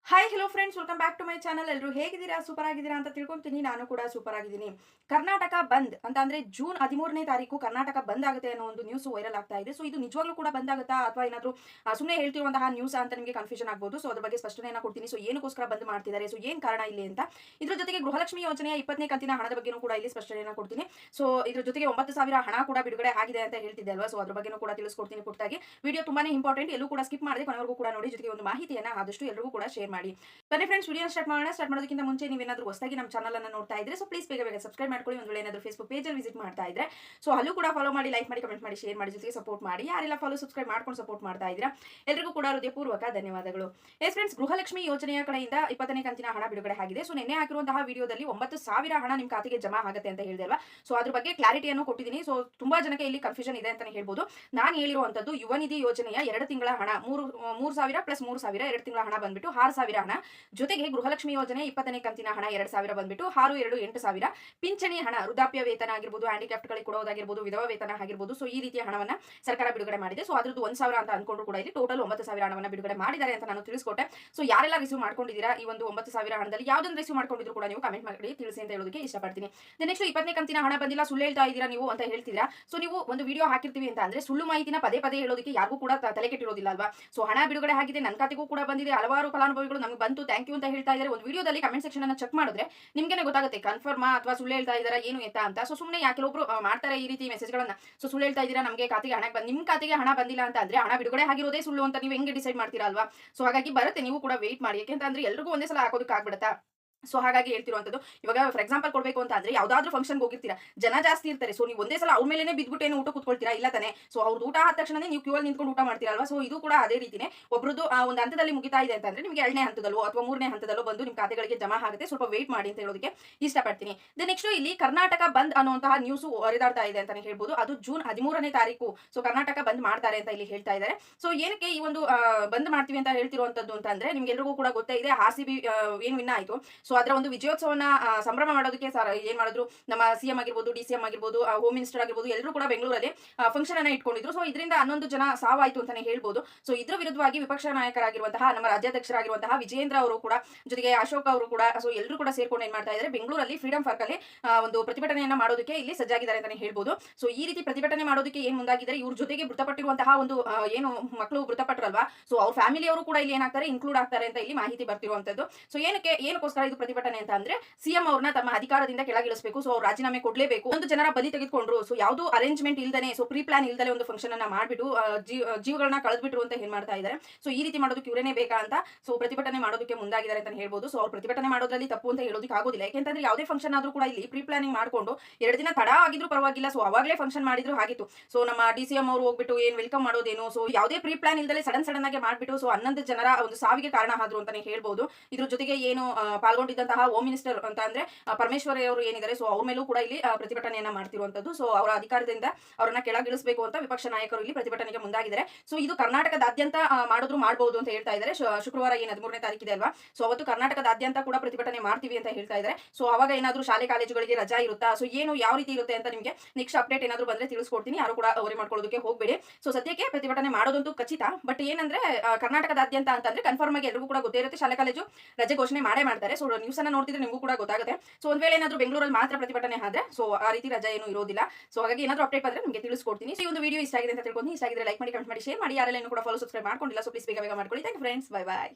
Hi hello friends, welcome back to my channel. ಎಲ್ಲರೂ ಹೇಗಿದ್ದೀರಾ? Super ಆಗಿದ್ದೀರಾ ಅಂತ ತಿಳ್ಕೊಂತೀನಿ. ನಾನು ಕೂಡ ಸೂಪರ್ ಆಗಿದ್ದೀನಿ. ಕರ್ನಾಟಕ ಬಂದ್ ಅಂತ ಅಂದ್ರೆ ಜೂನ್ 13ನೇ ತಾರೀಕು ಕರ್ನಾಟಕ ಬಂದ್ ಆಗುತ್ತೆ ಅನ್ನೋ ಒಂದು ನ್ಯೂಸ್ ವೈರಲ್ ಆಗ್ತಾ ಇದೆ. ಸೊ ಇದು ನಿಜವಾಗ್ಲೂ ಕೂಡ ಬಂದ್ ಆಗುತ್ತಾ ಅಥವಾ ಏನಾದರೂ ಸುಮ್ಮನೆ ಹೇಳ್ತಿರುವಂತಹ ನ್ಯೂಸ್ ಅಂತ ನಿಮಗೆ ಕನ್ಫ್ಯೂಷನ್ ಆಗ್ಬೋದು. ಸೊ ಅದ್ರ ಬಗ್ಗೆ ಸ್ಪಷ್ಟನೆಯನ್ನು ಕೊಡ್ತೀನಿ. ಸೊ ಏನಕ್ಕೋಸ್ಕರ ಬಂದ್ ಮಾಡ್ತಿದ್ದಾರೆ, ಸೊ ಏನು ಕಾರಣ ಇಲ್ಲಿ ಅಂತ. ಇದ್ರ ಜೊತೆಗೆ ಗೃಹಲಕ್ಷ್ಮಿ ಯೋಜನೆಯ 20ನೇ ಕಂತಿನ ಹಣದ ಬಗ್ಗೆನೂ ಕೂಡ ಇಲ್ಲಿ ಸ್ಪಷ್ಟನೆಯನ್ನು ಕೊಡ್ತೀನಿ. ಸೊ ಇದ್ರ ಜೊತೆಗೆ 9,000 ಹಣ ಕೂಡ ಬಿಡುಗಡೆ ಆಗಿದೆ ಅಂತ ಹೇಳ್ತಿದ್ದೆ ಅಲ್ವಾ. ಸೊ ಅದ್ರ ಬಗ್ಗೆನೂ ಕೂಡ ತಿಳಿಸ್ಕೊಡ್ತೀನಿ ಪುಟ್ಟಾಗಿ. ವಿಡಿಯೋ ತುಂಬಾನೇ ಇಂಪಾರ್ಟೆಂಟ್, ಎಲ್ಲೂ ಕೂಡ ಸ್ಕಿಪ್ ಮಾಡದೆ ಕೊನೆವರೆಗೂ ಕೂಡ ನೋಡಿ. ಜೊತೆಗೆ ಒಂದು ಮಾಹಿತಿಯನ್ನು ಆದಷ್ಟು ಎಲ್ಲರಿಗೂ ಕೂಡ ಶೇರ್ ಮಾಡಿ. ಬನ್ನಿ ಫ್ರೆಂಡ್ಸ್, ವಿಡಿಯೋ ಸ್ಟಾರ್ಟ್ ಮಾಡೋಣ. ಸ್ಟಾರ್ಟ್ ಮಾಡೋದಕ್ಕಿಂತ ಮುಂಚೆ ನೀವೇನಾದರೂ ಹೊಸದಾಗಿ ನಮ್ಮ ಚಾನಲ್ ಅನ್ನು ನೋಡ್ತಾ ಇದ್ರೆ ಸೊ ಪ್ಲೀಸ್ ಬೇಗ ಸಬ್ಸ್ಕ್ರೈಬ್ ಮಾಡ್ಕೊಳ್ಳಿ. ಒಂದು ವೇಳೆ ಏನಾದರೂ ಫೇಸ್ಬುಕ್ ಪೇಜಲ್ಲಿ ವಿಸಿಟ್ ಮಾಡ್ತಾ ಇದ್ರೆ ಸೊ ಅಲ್ಲೂ ಕೂಡ ಫಾಲೋ ಮಾಡಿ, ಲೈಕ್ ಮಾಡಿ, ಕಮೆಂಟ್ ಮಾಡಿ, ಶೇರ್ ಮಾಡಿ, ಜೊತೆಗೆ ಸಪೋರ್ಟ್ ಮಾಡಿ. ಯಾರೆಲ್ಲ ಫಾಲೋ ಸಬ್ಸ್ಕ್ರೈಬ್ ಮಾಡ್ಕೊಂಡು ಸಪೋರ್ಟ್ ಮಾಡ್ತಾ ಇದ್ದೀರಾ ಎಲ್ಲರಿಗೂ ಕೂಡ ಹೃದಯಪೂರ್ವಕ ಧನ್ಯವಾದಗಳು. ಎಸ್ ಫ್ರೆಂಡ್ಸ್, ಗೃಹಲಕ್ಷ್ಮಿ ಯೋಜನೆಯ ಕಡೆಯಿಂದ 20ನೇ ಕಂತಿನ ಹಣ ಬಿಡುಗಡೆ ಆಗಿದೆ. ಸೊ ನಿನ್ನೆ ಹಾಕಿರುವಂತಹ ವಿಡಿಯೋದಲ್ಲಿ 9,000 ಹಣ ನಿಮ್ಮ ಖಾತೆಗೆ ಜಮಾ ಆಗುತ್ತೆ ಅಂತ ಹೇಳಿದೆ ಅಲ್ವಾ. ಸೊ ಅದ್ರ ಬಗ್ಗೆ ಕ್ಲಾರಿಟಿಯನ್ನು ಕೊಟ್ಟಿದ್ದೀನಿ. ಸೊ ತುಂಬಾ ಜನಕ್ಕೆ ಇಲ್ಲಿ ಕನ್ಫ್ಯೂಷನ್ ಇದೆ ಅಂತಾನೆ ಹೇಳ್ಬೋದು. ನಾನು ಹೇಳಿರುವಂತದ್ದು ಯುವ ನಿಧಿ ಯೋಜನೆಯ 2 ತಿಂಗಳ ಹಣ 3,000 ಪ್ಲಸ್ 3,000 2 ತಿಂಗಳ ಹಣ ಬಂದ್ಬಿಟ್ಟು 6,000 ಹಣ, ಜೊತೆಗೆ ಗೃಹಲಕ್ಷ್ಮಿ ಯೋಜನೆ 20ನೇ ಕಂತಿನ ಹಣ 2,000 ಬಂದ್ಬಿಟ್ಟು 6 2 8,000. ಪಿಂಚಣಿ ಹಣ, ವೃದ್ಧಾಪ್ಯ ವೇತನ ಆಗಿರ್ಬೋದು, ಹ್ಯಾಂಡಿಕ್ಯಾಪ್ಟ್ಗಳಿಗೆ ಕೊಡೋದಾಗಿರ್ಬೋದು, ವಿಧವಾ ವೇತನ ಆಗಿರ್ಬೋದು. ಸೊ ಈ ರೀತಿಯ ಹಣವನ್ನ ಸರ್ಕಾರ ಬಿಡುಗಡೆ ಮಾಡಿದೆ. ಸೊ ಅದ್ರದ್ದು 1,000 ಅಂತ ಅನ್ಕೊಂಡ್ರು ಕೂಡ ಇಲ್ಲಿ ಟೋಟಲ್ 9,000 ಹಣವನ್ನ ಬಿಡುಗಡೆ ಮಾಡಿದ್ದಾರೆ ಅಂತ ನಾನು ತಿಳಿಸ್ಕೊಟ್ಟೆ. ಸೊ ಯಾರೆಲ್ಲ ರಿಸೀವ್ ಮಾಡ್ಕೊಂಡಿದ್ದೀರಾ ಈ ಒಂದು 9,000 ಹಣದಲ್ಲಿ ಯಾವ್ದನ್ನ ರಿಸೀವ್ ಮಾಡ್ಕೊಂಡಿದ್ರು ಕೂಡ ನೀವು ಕಮೆಂಟ್ ಮಾಡಿ ತಿಳಿಸಿ ಅಂತ ಹೇಳೋದಕ್ಕೆ ಇಷ್ಟಪಡ್ತೀನಿ. ನೆಕ್ಸ್ಟ್ 20ನೇ ಕಂತಿನ ಹಣ ಬಂದಿಲ್ಲ, ಸುಳ್ಳು ಹೇಳ್ತಾ ಇದ್ದೀರಾ ನೀವು ಅಂತ ಹೇಳ್ತಿದ್ದೀರಾ. ಸೊ ನೀವು ಒಂದು ವಿಡಿಯೋ ಹಾಕಿರ್ತೀವಿ ಅಂತ ಅಂದ್ರೆ ಸುಳ್ಳು ಮಾಹಿತಿನ ಪದೇ ಪದೇ ಹೇಳೋದಕ್ಕೆ ಯಾರಿಗೂ ಕೂಡ ತಲೆ ಕೆಟ್ಟಿರೋದಿಲ್ಲ ಅಲ್ವಾ. ಸೊ ಹಣ ಬಿಡುಗಡೆ ಆಗಿದೆ, ನನ್ನ ಖಾತೆಗೂ ಕೂಡ ಬಂದಿದೆ, ಹಲವಾರು ಫಲಾನುಭವಿಗಳು ನಮಗೆ ಬಂತು ಥ್ಯಾಂಕ್ ಯು ಅಂತ ಹೇಳ್ತಾ ಇದ್ದಾರೆ. ಒಂದು ವಿಡಿಯೋದಲ್ಲಿ ಕಮೆಂಟ್ ಸೆಕ್ಷನ್ ಅನ್ನ ಚೆಕ್ ಮಾಡಿದ್ರೆ ನಿಮ್ಗೆ ಗೊತ್ತಾಗುತ್ತೆ ಕನ್ಫರ್ಮಾ ಅಥವಾ ಸುಳ್ಳು ಹೇಳ್ತಾ ಇದ್ದಾರಾ ಏನು ಎತ್ತಾ ಅಂತ. ಸೊ ಸುಮ್ಮನೆ ಯಾಕೆ ಕೆಲವೊಬ್ರು ಮಾಡ್ತಾರೆ ಈ ರೀತಿ ಮೆಸೇಜ್ಗಳನ್ನ. ಸೊ ಸುಳ್ಳು ಹೇಳ್ತಾ ಇದ್ದೀರಾ, ನಮಗೆ ಖಾತೆಗೆ ಹಣ ನಿಮ್ಮ ಖಾತೆಗೆ ಹಣ ಬಂದಿಲ್ಲ ಅಂತ ಅಂದ್ರೆ ಹಣ ಬಿಡುಗಡೆ ಆಗಿರೋದೇ ಸುಳ್ಳು ಅಂತ ನೀವು ಹೆಂಗೆ ಡಿಸೈಡ್ ಮಾಡ್ತೀರಾ ಅಲ್ವಾ. ಸೊ ಹಾಗಾಗಿ ಬರುತ್ತೆ, ನೀವು ಕೂಡ ವೇಟ್ ಮಾಡಿ. ಯಾಕೆಂತಂದ್ರೆ ಎಲ್ರಿಗೂ ಒಂದೇ ಸಲ ಹಾಕೋದಕ್ಕೆ ಆಗ್ಬಿಡುತ್ತಾ. ಸೊ ಹಾಗಾಗಿ ಹೇಳ್ತಿರುವಂತದ್ದು. ಇವಾಗ ಫಾರ್ ಎಕ್ಸಾಂಪಲ್ ಕೊಡಬೇಕು ಅಂತ ಅಂದ್ರೆ ಯಾವ್ದಾದ್ರು ಫಂಕ್ಷನ್ಗೆ ಹೋಗಿರ್ತೀರಾ, ಜನ ಜಾಸ್ತಿ ಇರ್ತಾರೆ. ಸೊ ನೀವು ಒಂದೇ ಸಲ ಅವ್ರ ಮೇಲೆ ಬಿದ್ಬಿಟ್ಟು ಏನು ಊಟ ಕೂತ್ಕೊಳ್ತೀರಾ ಇಲ್ಲ ತಾನೆ. ಸೊ ಅವ್ರದ್ದು ಊಟ ಆದ ತಕ್ಷಣನೇ ನೀವು ಕ್ಯೂ ಅಲ್ಲಿ ನಿಂತ್ಕೊಂಡು ಊಟ ಮಾಡ್ತೀರಲ್ವಾ. ಸೊ ಇದು ಕೂಡ ಅದೇ ರೀತಿನೇ ಒಬ್ರದ್ದು ಒಂದು ಹಂತದಲ್ಲಿ ಮುಗಿತಾ ಇದೆ ಅಂತಂದ್ರೆ ನಿಮಗೆ 2ನೇ ಹಂತದಲ್ಲೋ ಅಥವಾ 3ನೇ ಹಂತದಲ್ಲೋ ಬಂದು ನಿಮ್ಮ ಖಾತೆಗಳಿಗೆ ಜಮಾ ಆಗುತ್ತೆ. ಸ್ವಲ್ಪ ವೇಟ್ ಮಾಡಿ ಅಂತ ಹೇಳೋದಕ್ಕೆ ಇಷ್ಟಪಡ್ತೀನಿ. ನೆಕ್ಸ್ಟ್ ಇಲ್ಲಿ ಕರ್ನಾಟಕ ಬಂದ್ ಅನ್ನುವಂತಹ ನ್ಯೂಸ್ ಹರಿದಾಡ್ತಾ ಇದೆ ಅಂತಾನೆ ಹೇಳ್ಬೋದು. ಅದು ಜೂನ್ 13ನೇ ತಾರೀಕು ಸೊ ಕರ್ನಾಟಕ ಬಂದ್ ಮಾಡ್ತಾರೆ ಅಂತ ಇಲ್ಲಿ ಹೇಳ್ತಾ ಇದ್ದಾರೆ. ಸೊ ಏನಕ್ಕೆ ಈ ಒಂದು ಬಂದ್ ಮಾಡ್ತೀವಿ ಅಂತ ಹೇಳ್ತಿರುವಂತದ್ದು ಅಂತ ಅಂದ್ರೆ ನಿಮ್ಗೆ ಎಲ್ರಿಗೂ ಕೂಡ ಗೊತ್ತೇ ಇದೆ RCB ಏನು ವಿನ್ ಆಯ್ತು. ಸೊ ಅದರ ಒಂದು ವಿಜಯೋತ್ಸವನ ಸಂಭ್ರಮ ಮಾಡೋದಕ್ಕೆ ಏನ್ ಮಾಡಿದ್ರು, ನಮ್ಮ CM ಆಗಿರ್ಬೋದು, DCM ಆಗಿರ್ಬೋದು, ಹೋಮ್ ಮಿನಿಸ್ಟರ್ ಆಗಿರ್ಬೋದು, ಎಲ್ಲರೂ ಕೂಡ ಬೆಂಗಳೂರಲ್ಲಿ ಫಂಕ್ಷನ್ ಅನ್ನ ಇಟ್ಕೊಂಡಿದ್ರು. ಸೊ ಇದರಿಂದ 11 ಜನ ಸಾವಾಯ್ತು ಅಂತಾನೆ ಹೇಳ್ಬೋದು. ಸೊ ಇದ್ರ ವಿರುದ್ಧವಾಗಿ ವಿಪಕ್ಷ ನಾಯಕರಾಗಿರುವಂತಹ ನಮ್ಮ ರಾಜ್ಯಾಧ್ಯಕ್ಷರಾಗಿರುವಂತಹ ವಿಜಯೇಂದ್ರ ಅವರು ಕೂಡ, ಜೊತೆಗೆ ಅಶೋಕ್ ಅವರು ಕೂಡ, ಸೊ ಎಲ್ಲರೂ ಕೂಡ ಸೇರ್ಕೊಂಡು ಏನ್ ಮಾಡ್ತಾ ಇದ್ದಾರೆ, ಬೆಂಗಳೂರಲ್ಲಿ ಫ್ರೀಡಂ ಪಾರ್ಕ್ ಅಲ್ಲಿ ಒಂದು ಪ್ರತಿಭಟನೆಯನ್ನ ಮಾಡೋದಕ್ಕೆ ಇಲ್ಲಿ ಸಜ್ಜಾಗಿದ್ದಾರೆ ಅಂತಾನೆ ಹೇಳ್ಬೋದು. ಸೊ ಈ ರೀತಿ ಪ್ರತಿಭಟನೆ ಮಾಡೋದಕ್ಕೆ ಏನ್ ಮುಂದಾಗಿದ್ದಾರೆ, ಇವ್ರ ಜೊತೆಗೆ ಮೃತಪಟ್ಟಿರುವಂತಹ ಒಂದು ಏನು ಮಕ್ಕಳು ಮೃತಪಟ್ಟರಲ್ವಾ, ಸೊ ಅವ್ರ ಫ್ಯಾಮಿಲಿ ಅವರು ಕೂಡ ಇಲ್ಲಿ ಏನಾಗ್ತಾರೆ ಇನ್ಕ್ಲೂಡ್ ಆಗ್ತಾರೆ ಅಂತ ಇಲ್ಲಿ ಮಾಹಿತಿ ಬರ್ತಿರುವಂತದ್ದು. ಸೊ ಏನಕ್ಕೋಸ್ಕರ ಇದು ಪ್ರತಿಭಟನೆ ಅಂತ ಅಂದ್ರೆ CM ಅವ್ರನ್ನ ತಮ್ಮ ಅಧಿಕಾರದಿಂದ ಕೆಳಗಿಳಿಸಬೇಕು. ಸೊ ಅವ್ರು ರಾಜೀನಾಮೆ ಕೊಡ್ಲೇಬೇಕು. ಒಂದು ಜನರ ಬಲಿ ತೆಗೆದುಕೊಂಡ್ರು. ಸೊ ಯಾವ್ದು ಅರೇಂಜ್ಮೆಂಟ್ ಇಲ್ದನೆ, ಸೊ ಪ್ರೀ ಪ್ಲಾನ್ ಇಲ್ದಲೆ ಒಂದು ಫಂಕ್ಷನ್ ಅನ್ನ ಮಾಡ್ಬಿಟ್ಟು ಜೀವಗಳನ್ನ ಕಳೆದ್ಬಿಟ್ರು ಅಂತ ಏನ್ ಮಾಡ್ತಾ ಇದ್ದಾರೆ. ಸೊ ಈ ರೀತಿ ಮಾಡೋದಕ್ಕೆ ಇವರೇನೆ ಬೇಕಾ ಅಂತ ಸೊ ಪ್ರತಿಭಟನೆ ಮಾಡೋದಕ್ಕೆ ಮುಂದಾಗಿದ್ದಾರೆ ಅಂತ ಹೇಳ್ಬೋದು. ಸೊ ಅವ್ರು ಪ್ರತಿಭಟನೆ ಮಾಡೋದ್ರಲ್ಲಿ ತಪ್ಪು ಅಂತ ಹೇಳೋದಕ್ಕೆ ಆಗೋದಿಲ್ಲ. ಯಾಕೆಂತಂದ್ರೆ ಯಾವುದೇ ಫಂಕ್ಷನ್ ಆದ್ರೂ ಕೂಡ ಇಲ್ಲಿ ಪ್ರೀ ಪ್ಲಾನಿಂಗ್ ಮಾಡ್ಕೊಂಡು 2 ದಿನ ತಡ ಆಗಿದ್ರು ಪರವಾಗಿಲ್ಲ, ಸೊ ಅವಾಗಲೇ ಫಂಕ್ಷನ್ ಮಾಡಿದ್ರು ಆಗಿತ್ತು. ಸೊ ನಮ್ಮ DCM ಅವರು ಹೋಗ್ಬಿಟ್ಟು ಏನ್ ವೆಲ್ಕಮ್ ಮಾಡೋದೇನು, ಸೊ ಯಾವುದೇ ಪ್ರೀ ಪ್ಲಾನ್ ಇಲ್ದಲೆ ಸಡನ್ ಆಗಿ ಮಾಡ್ಬಿಟ್ಟು ಸೊ 11 ಜನರ ಒಂದು ಸಾವಿಗೆ ಕಾರಣ ಆದ್ರು ಅಂತಾನೆ ಹೇಳ್ಬೋದು. ಇದ್ರ ಜೊತೆಗೆ ಏನು ಪಾಲ್ಗೊಂಡಿದ್ದಂತಹ ಹೋಮ್ ಮಿನಿಸ್ಟರ್ ಅಂತ ಅಂದ್ರೆ ಪರಮೇಶ್ವರಿ ಅವರು ಏನಿದ್ದಾರೆ, ಸೊ ಅವ್ರ ಮೇಲೂ ಕೂಡ ಇಲ್ಲಿ ಪ್ರತಿಭಟನೆಯನ್ನ ಮಾಡ್ತಿರುವಂತದ್ದು. ಸೊ ಅವರ ಅಧಿಕಾರದಿಂದ ಅವರನ್ನ ಕೆಳಗಿಳಿಸಬೇಕು ಅಂತ ವಿಪಕ್ಷ ನಾಯಕರು ಇಲ್ಲಿ ಪ್ರತಿಭಟನೆಗೆ ಮುಂದಾಗಿದ್ದಾರೆ. ಸೊ ಇದು ಕರ್ನಾಟಕದಾದ್ಯಂತ ಮಾಡಿದ್ರು ಮಾಡಬಹುದು ಅಂತ ಹೇಳ್ತಾ ಇದ್ದಾರೆ. ಶುಕ್ರವಾರ ಏನು 13ನೇ ತಾರೀಕಿದೆ ಅಲ್ವಾ, ಸೊ ಅವತ್ತು ಕರ್ನಾಟಕದಾದ್ಯಂತ ಕೂಡ ಪ್ರತಿಭಟನೆ ಮಾಡ್ತೀವಿ ಅಂತ ಹೇಳ್ತಾ ಇದ್ದಾರೆ. ಸೊ ಅವಾಗ ಏನಾದ್ರು ಶಾಲೆ ಕಾಲೇಜುಗಳಿಗೆ ರಜಾ ಇರುತ್ತಾ, ಸೊ ಏನು ಯಾವ ರೀತಿ ಇರುತ್ತೆ ಅಂತ ನಿಮಗೆ ನೆಕ್ಸ್ಟ್ ಅಪ್ಡೇಟ್ ಏನಾದ್ರು ಬಂದ್ರೆ ತಿಳಿಸ್ಕೊಡ್ತೀನಿ. ಯಾರು ಕೂಡ ಅವರೇ ಮಾಡ್ಕೊಳ್ಳೋದಕ್ಕೆ ಹೋಗಬೇಡಿ. ಸೊ ಸದ್ಯಕ್ಕೆ ಪ್ರತಿಭಟನೆ ಮಾಡೋದಂತೂ ಖಚಿತ. ಬಟ್ ಏನಂದ್ರೆ ಕರ್ನಾಟಕದಾದ್ಯಂತ ಅಂತಂದ್ರೆ ಕನ್ಫರ್ಮ್ ಆಗಿ ಎಲ್ಲರಿಗೂ ಕೂಡ ಗೊತ್ತೇ ಇರುತ್ತೆ, ಶಾಲೆ ಕಾಲೇಜು ರಜೆ ಘೋಷಣೆ ಮಾಡ್ತಾರೆ. ಸೊ ನ್ಯೂಸ್ ಅನ್ನ ನೋಡ್ತಿದ್ರೆ ನಿಮಗೂ ಕೂಡ ಗೊತ್ತಾಗುತ್ತೆ. ಸೊ ಒಂದ್ ವೇಳೆ ಏನಾದ್ರು ಬೆಂಗಳೂರಲ್ಲಿ ಮಾತ್ರ ಪ್ರತಿಭಟನೆ ಆದ್ರೆ ಸೊ ಆ ರೀತಿ ರಜೆ ಏನು ಇರೋದಿಲ್ಲ. ಸೊ ಹಾಗಾಗಿ ಏನಾದ್ರು ಅಪ್ಡೇಟ್ ಬಂದ್ರೆ ನಿಮಗೆ ತಿಳಿಸ್ಕೊಡ್ತೀನಿ. ಸೊ ಈ ಒಂದು ವಿಡಿಯೋ ಇಷ್ಟ ಆಗಿದೆ ಅಂತ ತಿಳ್ಕೊಂಡು, ಇಷ್ಟ ಆಗಿದ್ರೆ ಲೈಕ್ ಮಾಡಿ, ಕಮೆಂಟ್ ಮಾಡಿ, ಶೇರ್ ಮಾಡಿ. ಯಾರೆಲ್ಲ ಕೂಡ ಫಾಲೋ ಸಬ್ಸ್ಕ್ರೈಬ್ ಮಾಡ್ಕೊಂಡಿಲ್ಲ ಸೊ ಪ್ಲೀಸ್ ಬೇಗ ಮಾಡ್ಕೊಳ್ಳಿ. Thank you friends, by.